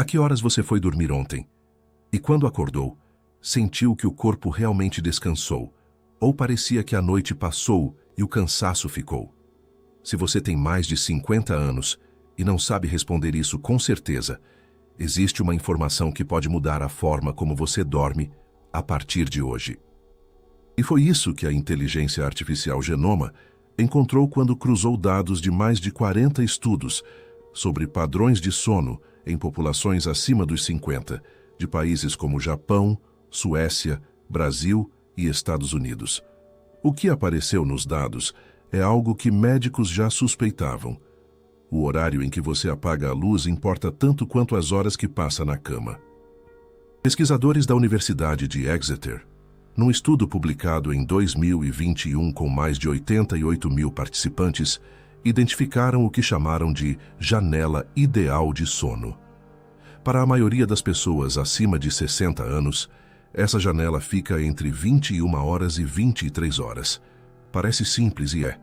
A que horas você foi dormir ontem? E quando acordou, sentiu que o corpo realmente descansou, ou parecia que a noite passou e o cansaço ficou? Se você tem mais de 50 anos e não sabe responder isso com certeza, existe uma informação que pode mudar a forma como você dorme a partir de hoje. E foi isso que a inteligência artificial Genoma encontrou quando cruzou dados de mais de 40 estudos sobre padrões de sono em populações acima dos 50, de países como Japão, Suécia, Brasil e Estados Unidos. O que apareceu nos dados é algo que médicos já suspeitavam. O horário em que você apaga a luz importa tanto quanto as horas que passa na cama. Pesquisadores da Universidade de Exeter, num estudo publicado em 2021 com mais de 88 mil participantes, identificaram o que chamaram de janela ideal de sono. Para a maioria das pessoas acima de 60 anos, essa janela fica entre 21 horas e 23 horas. Parece simples e é.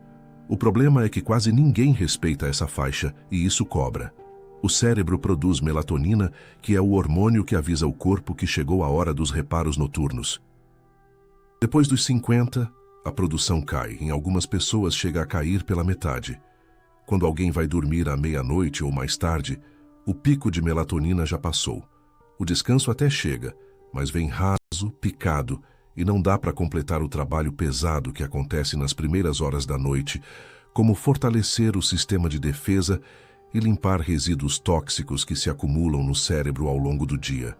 O problema é que quase ninguém respeita essa faixa e isso cobra. O cérebro produz melatonina, que é o hormônio que avisa o corpo que chegou a hora dos reparos noturnos. Depois dos 50, a produção cai. Em algumas pessoas chega a cair pela metade. Quando alguém vai dormir à meia-noite ou mais tarde, o pico de melatonina já passou. O descanso até chega, mas vem raso, picado, e não dá para completar o trabalho pesado que acontece nas primeiras horas da noite, como fortalecer o sistema de defesa e limpar resíduos tóxicos que se acumulam no cérebro ao longo do dia.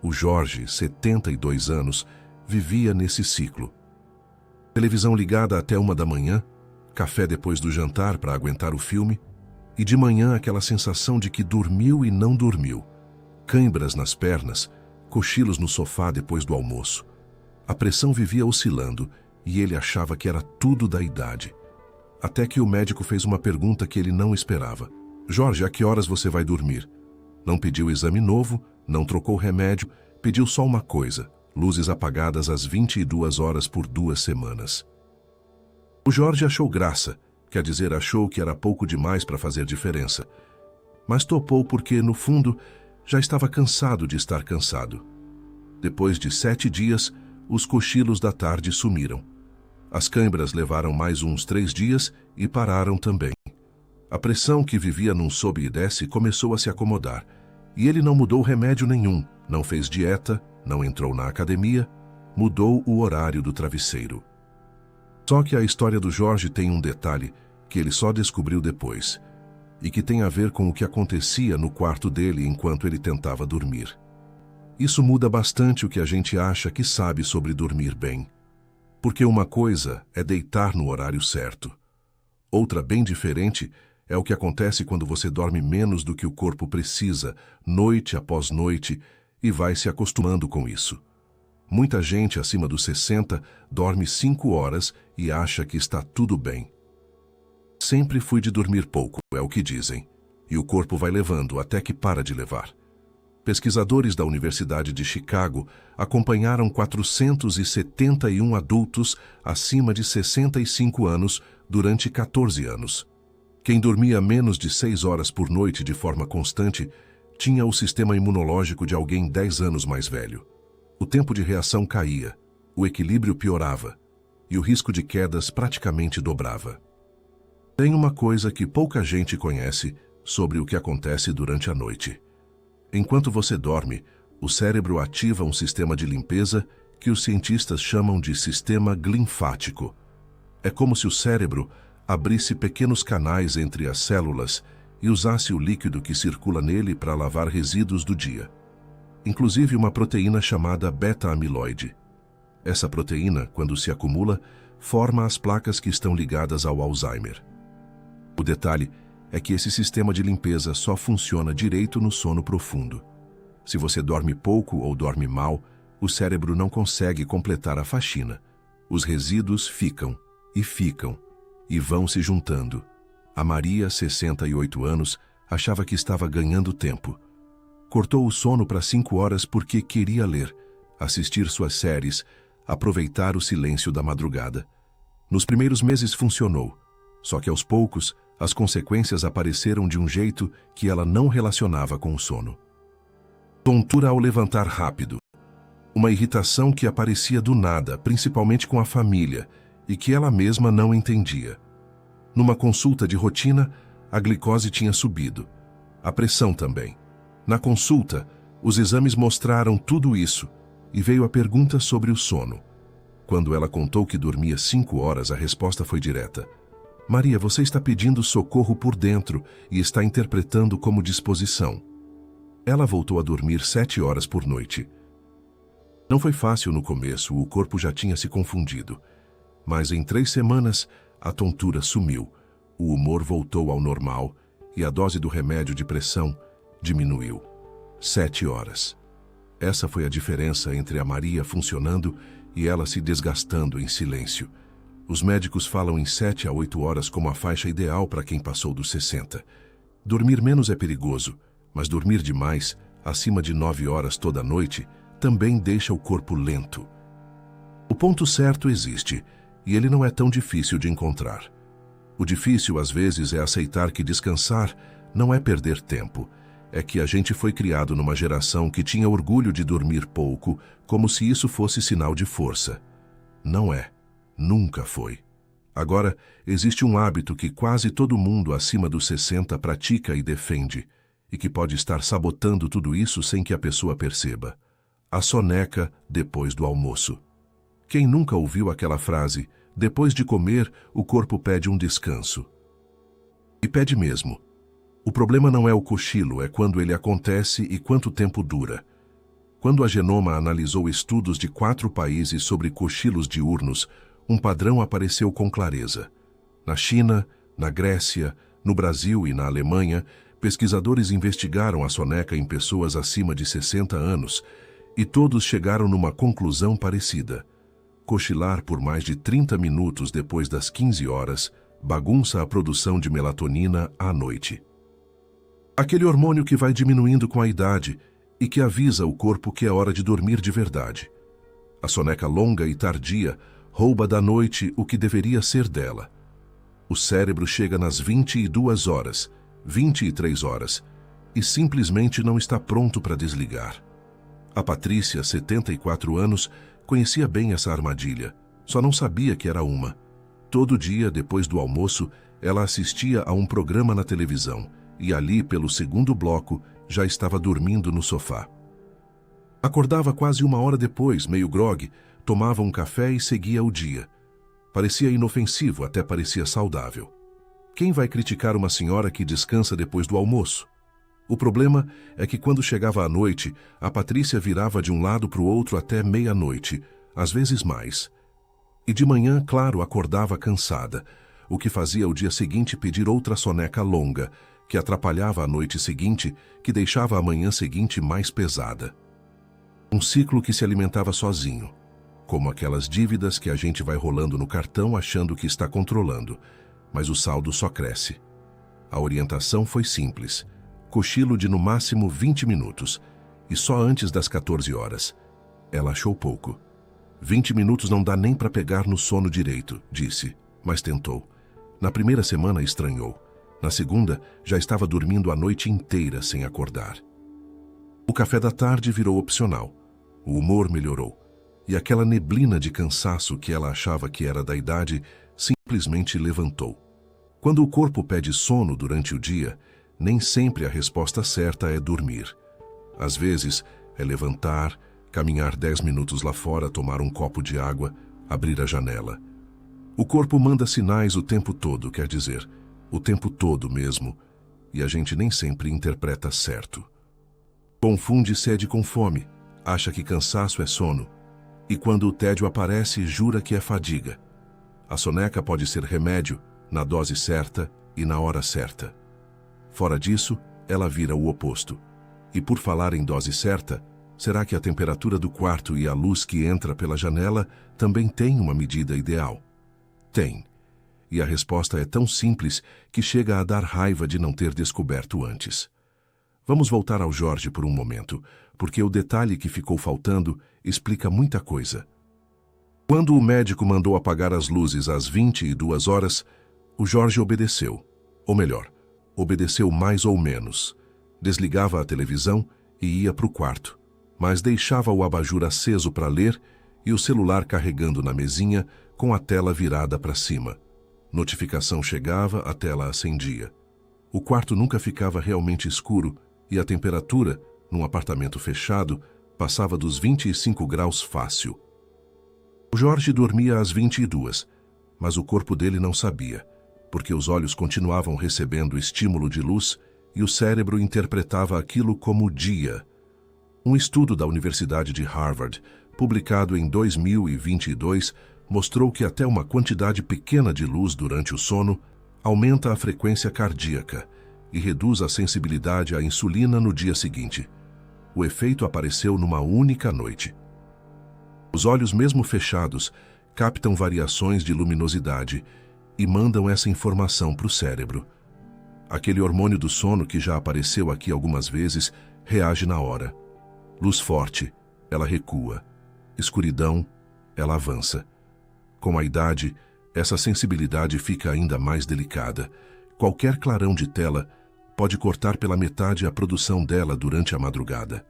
O Jorge, 72 anos, vivia nesse ciclo. Televisão ligada até 1 da manhã, café depois do jantar para aguentar o filme, e de manhã aquela sensação de que dormiu e não dormiu. Cãibras nas pernas, cochilos no sofá depois do almoço. A pressão vivia oscilando e ele achava que era tudo da idade. Até que o médico fez uma pergunta que ele não esperava. Jorge, a que horas você vai dormir? Não pediu exame novo, não trocou remédio, pediu só uma coisa: luzes apagadas às 22 horas por 2 semanas. O Jorge achou graça, quer dizer, achou que era pouco demais para fazer diferença. Mas topou porque, no fundo, já estava cansado de estar cansado. Depois de 7 dias, os cochilos da tarde sumiram. As cãibras levaram mais uns 3 dias e pararam também. A pressão que vivia num sobe e desce começou a se acomodar, e ele não mudou remédio nenhum, não fez dieta, não entrou na academia, mudou o horário do travesseiro. Só que a história do Jorge tem um detalhe que ele só descobriu depois, e que tem a ver com o que acontecia no quarto dele enquanto ele tentava dormir. Isso muda bastante o que a gente acha que sabe sobre dormir bem. Porque uma coisa é deitar no horário certo. Outra bem diferente é o que acontece quando você dorme menos do que o corpo precisa, noite após noite, e vai se acostumando com isso. Muita gente acima dos 60 dorme 5 horas e acha que está tudo bem. Sempre fui de dormir pouco, é o que dizem, e o corpo vai levando até que para de levar. Pesquisadores da Universidade de Chicago acompanharam 471 adultos acima de 65 anos durante 14 anos. Quem dormia menos de 6 horas por noite de forma constante tinha o sistema imunológico de alguém 10 anos mais velho. O tempo de reação caía, o equilíbrio piorava e o risco de quedas praticamente dobrava. Tem uma coisa que pouca gente conhece sobre o que acontece durante a noite. Enquanto você dorme, o cérebro ativa um sistema de limpeza que os cientistas chamam de sistema linfático. É como se o cérebro abrisse pequenos canais entre as células e usasse o líquido que circula nele para lavar resíduos do dia. Inclusive uma proteína chamada beta-amiloide. Essa proteína, quando se acumula, forma as placas que estão ligadas ao Alzheimer. O detalhe é que esse sistema de limpeza só funciona direito no sono profundo. Se você dorme pouco ou dorme mal, o cérebro não consegue completar a faxina. Os resíduos ficam e vão se juntando. A Maria, 68 anos, achava que estava ganhando tempo. Cortou o sono para 5 horas porque queria ler, assistir suas séries, aproveitar o silêncio da madrugada. Nos primeiros meses funcionou, só que aos poucos as consequências apareceram de um jeito que ela não relacionava com o sono. Tontura ao levantar rápido. Uma irritação que aparecia do nada, principalmente com a família, e que ela mesma não entendia. Numa consulta de rotina, a glicose tinha subido. A pressão também. Na consulta, os exames mostraram tudo isso, e veio a pergunta sobre o sono. Quando ela contou que dormia 5 horas, a resposta foi direta. Maria, você está pedindo socorro por dentro e está interpretando como disposição. Ela voltou a dormir 7 horas por noite. Não foi fácil no começo, o corpo já tinha se confundido. Mas em 3 semanas, a tontura sumiu, o humor voltou ao normal e a dose do remédio de pressão diminuiu. 7 horas. Essa foi a diferença entre a Maria funcionando e ela se desgastando em silêncio. Os médicos falam em 7 a 8 horas como a faixa ideal para quem passou dos 60. Dormir menos é perigoso, mas dormir demais, acima de 9 horas toda noite, também deixa o corpo lento. O ponto certo existe, e ele não é tão difícil de encontrar. O difícil, às vezes, é aceitar que descansar não é perder tempo. É que a gente foi criado numa geração que tinha orgulho de dormir pouco, como se isso fosse sinal de força. Não é. Nunca foi. Agora, existe um hábito que quase todo mundo acima dos 60 pratica e defende, e que pode estar sabotando tudo isso sem que a pessoa perceba. A soneca depois do almoço. Quem nunca ouviu aquela frase, depois de comer, o corpo pede um descanso? E pede mesmo. O problema não é o cochilo, é quando ele acontece e quanto tempo dura. Quando a Genoma analisou estudos de 4 países sobre cochilos diurnos, um padrão apareceu com clareza. Na China, na Grécia, no Brasil e na Alemanha, pesquisadores investigaram a soneca em pessoas acima de 60 anos e todos chegaram numa conclusão parecida. Cochilar por mais de 30 minutos depois das 15 horas bagunça a produção de melatonina à noite. Aquele hormônio que vai diminuindo com a idade e que avisa o corpo que é hora de dormir de verdade. A soneca longa e tardia rouba da noite o que deveria ser dela. O cérebro chega nas 22 horas, 23 horas, e simplesmente não está pronto para desligar. A Patrícia, 74 anos, conhecia bem essa armadilha, só não sabia que era uma. Todo dia, depois do almoço, ela assistia a um programa na televisão, e ali, pelo segundo bloco, já estava dormindo no sofá. Acordava quase 1 hora depois, meio grogue, tomava um café e seguia o dia. Parecia inofensivo, até parecia saudável. Quem vai criticar uma senhora que descansa depois do almoço? O problema é que quando chegava à noite, a Patrícia virava de um lado para o outro até meia-noite, às vezes mais. E de manhã, claro, acordava cansada, o que fazia o dia seguinte pedir outra soneca longa, que atrapalhava a noite seguinte, que deixava a manhã seguinte mais pesada. Um ciclo que se alimentava sozinho, como aquelas dívidas que a gente vai rolando no cartão achando que está controlando, mas o saldo só cresce. A orientação foi simples, cochilo de no máximo 20 minutos, e só antes das 14 horas. Ela achou pouco. 20 minutos não dá nem para pegar no sono direito, disse, mas tentou. Na primeira semana estranhou. Na segunda, já estava dormindo a noite inteira sem acordar. O café da tarde virou opcional. O humor melhorou. E aquela neblina de cansaço que ela achava que era da idade, simplesmente levantou. Quando o corpo pede sono durante o dia, nem sempre a resposta certa é dormir. Às vezes, é levantar, caminhar 10 minutos lá fora, tomar um copo de água, abrir a janela. O corpo manda sinais o tempo todo, quer dizer, o tempo todo mesmo, e a gente nem sempre interpreta certo. Confunde sede com fome, acha que cansaço é sono, e quando o tédio aparece, jura que é fadiga. A soneca pode ser remédio, na dose certa e na hora certa. Fora disso, ela vira o oposto. E por falar em dose certa, será que a temperatura do quarto e a luz que entra pela janela também tem uma medida ideal? Tem. E a resposta é tão simples que chega a dar raiva de não ter descoberto antes. Vamos voltar ao Jorge por um momento, porque o detalhe que ficou faltando explica muita coisa. Quando o médico mandou apagar as luzes às 22 horas, o Jorge obedeceu. Ou melhor, obedeceu mais ou menos. Desligava a televisão e ia para o quarto, mas deixava o abajur aceso para ler e o celular carregando na mesinha com a tela virada para cima. Notificação chegava, a tela acendia. O quarto nunca ficava realmente escuro e a temperatura, num apartamento fechado, passava dos 25 graus fácil. O Jorge dormia às 22, mas o corpo dele não sabia, porque os olhos continuavam recebendo estímulo de luz e o cérebro interpretava aquilo como dia. Um estudo da Universidade de Harvard, publicado em 2022, mostrou que até uma quantidade pequena de luz durante o sono aumenta a frequência cardíaca e reduz a sensibilidade à insulina no dia seguinte. O efeito apareceu numa única noite. Os olhos, mesmo fechados, captam variações de luminosidade e mandam essa informação para o cérebro. Aquele hormônio do sono que já apareceu aqui algumas vezes reage na hora. Luz forte, ela recua. Escuridão, ela avança. Com a idade, essa sensibilidade fica ainda mais delicada. Qualquer clarão de tela pode cortar pela metade a produção dela durante a madrugada.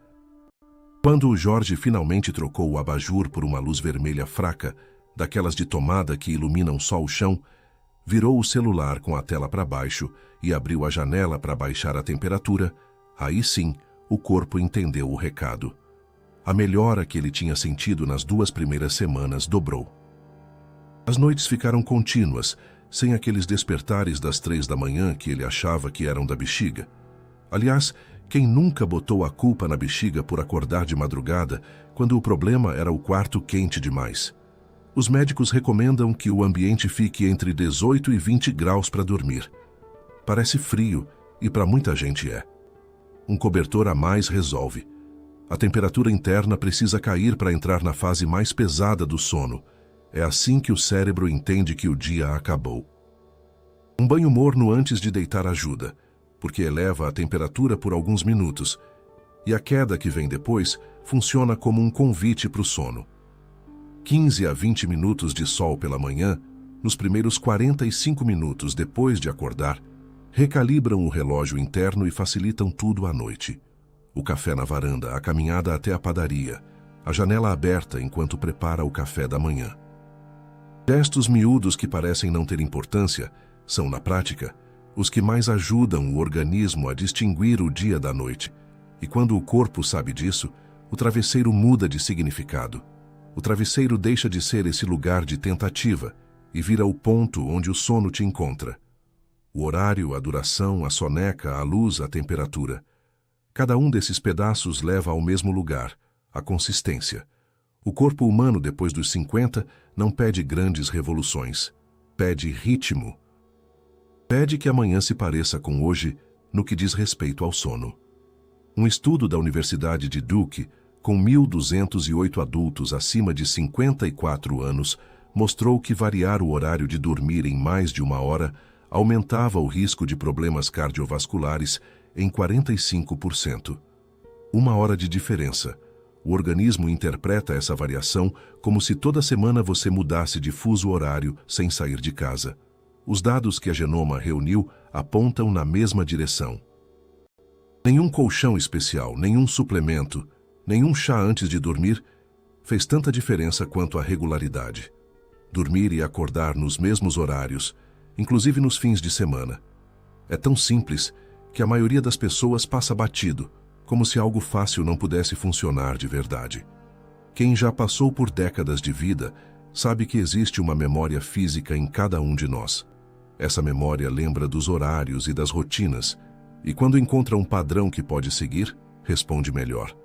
Quando o Jorge finalmente trocou o abajur por uma luz vermelha fraca, daquelas de tomada que iluminam só o chão, virou o celular com a tela para baixo e abriu a janela para baixar a temperatura, aí sim o corpo entendeu o recado. A melhora que ele tinha sentido nas 2 primeiras semanas dobrou. As noites ficaram contínuas, sem aqueles despertares das 3 da manhã que ele achava que eram da bexiga. Aliás, quem nunca botou a culpa na bexiga por acordar de madrugada quando o problema era o quarto quente demais? Os médicos recomendam que o ambiente fique entre 18 e 20 graus para dormir. Parece frio e para muita gente é. Um cobertor a mais resolve. A temperatura interna precisa cair para entrar na fase mais pesada do sono. É assim que o cérebro entende que o dia acabou. Um banho morno antes de deitar ajuda, porque eleva a temperatura por alguns minutos, e a queda que vem depois funciona como um convite para o sono. 15 a 20 minutos de sol pela manhã, nos primeiros 45 minutos depois de acordar, recalibram o relógio interno e facilitam tudo à noite. O café na varanda, a caminhada até a padaria, a janela aberta enquanto prepara o café da manhã. Gestos miúdos que parecem não ter importância são, na prática, os que mais ajudam o organismo a distinguir o dia da noite. E quando o corpo sabe disso, o travesseiro muda de significado. O travesseiro deixa de ser esse lugar de tentativa e vira o ponto onde o sono te encontra. O horário, a duração, a soneca, a luz, a temperatura. Cada um desses pedaços leva ao mesmo lugar, a consistência. O corpo humano, depois dos 50, não pede grandes revoluções. Pede ritmo. Pede que amanhã se pareça com hoje no que diz respeito ao sono. Um estudo da Universidade de Duke, com 1.208 adultos acima de 54 anos, mostrou que variar o horário de dormir em mais de 1 hora aumentava o risco de problemas cardiovasculares em 45%. 1 hora de diferença. O organismo interpreta essa variação como se toda semana você mudasse de fuso horário sem sair de casa. Os dados que a Genoma reuniu apontam na mesma direção. Nenhum colchão especial, nenhum suplemento, nenhum chá antes de dormir fez tanta diferença quanto a regularidade. Dormir e acordar nos mesmos horários, inclusive nos fins de semana. É tão simples que a maioria das pessoas passa batido, como se algo fácil não pudesse funcionar de verdade. Quem já passou por décadas de vida sabe que existe uma memória física em cada um de nós. Essa memória lembra dos horários e das rotinas, e quando encontra um padrão que pode seguir, responde melhor.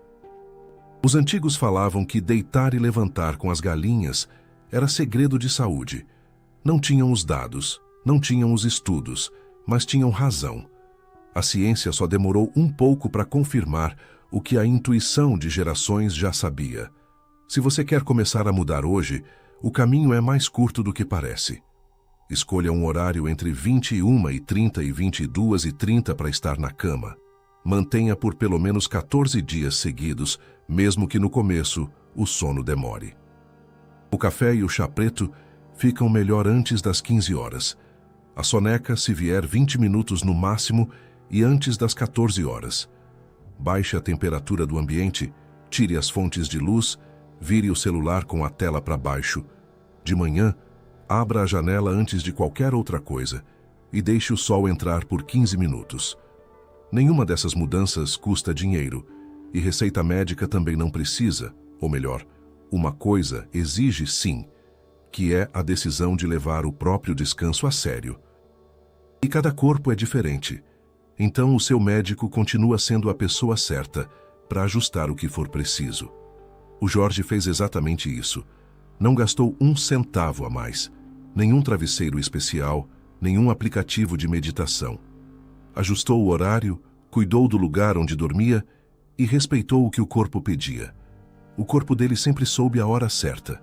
Os antigos falavam que deitar e levantar com as galinhas era segredo de saúde. Não tinham os dados, não tinham os estudos, mas tinham razão. A ciência só demorou um pouco para confirmar o que a intuição de gerações já sabia. Se você quer começar a mudar hoje, o caminho é mais curto do que parece. Escolha um horário entre 21h30 e 22h30 para estar na cama. Mantenha por pelo menos 14 dias seguidos, mesmo que no começo o sono demore. O café e o chá preto ficam melhor antes das 15 horas. A soneca, se vier 20 minutos no máximo, e antes das 14 horas. baixe a temperatura do ambiente, tire as fontes de luz, vire o celular com a tela para baixo. De manhã, abra a janela antes de qualquer outra coisa e deixe o sol entrar por 15 minutos. Nenhuma dessas mudanças custa dinheiro e receita médica também não precisa, ou melhor, uma coisa exige sim, que é a decisão de levar o próprio descanso a sério. E cada corpo é diferente, então o seu médico continua sendo a pessoa certa para ajustar o que for preciso. O Jorge fez exatamente isso. Não gastou um centavo a mais, nenhum travesseiro especial, nenhum aplicativo de meditação. Ajustou o horário, cuidou do lugar onde dormia e respeitou o que o corpo pedia. O corpo dele sempre soube a hora certa.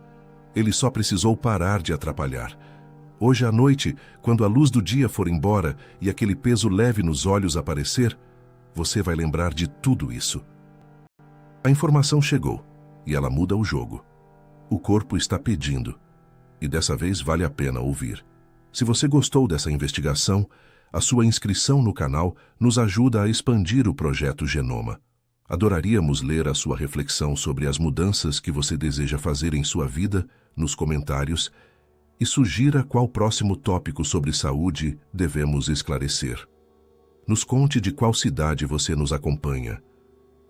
Ele só precisou parar de atrapalhar. Hoje à noite, quando a luz do dia for embora e aquele peso leve nos olhos aparecer, você vai lembrar de tudo isso. A informação chegou e ela muda o jogo. O corpo está pedindo e dessa vez vale a pena ouvir. Se você gostou dessa investigação, a sua inscrição no canal nos ajuda a expandir o projeto Genoma. Adoraríamos ler a sua reflexão sobre as mudanças que você deseja fazer em sua vida nos comentários e sugira qual próximo tópico sobre saúde devemos esclarecer. Nos conte de qual cidade você nos acompanha.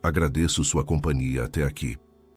Agradeço sua companhia até aqui.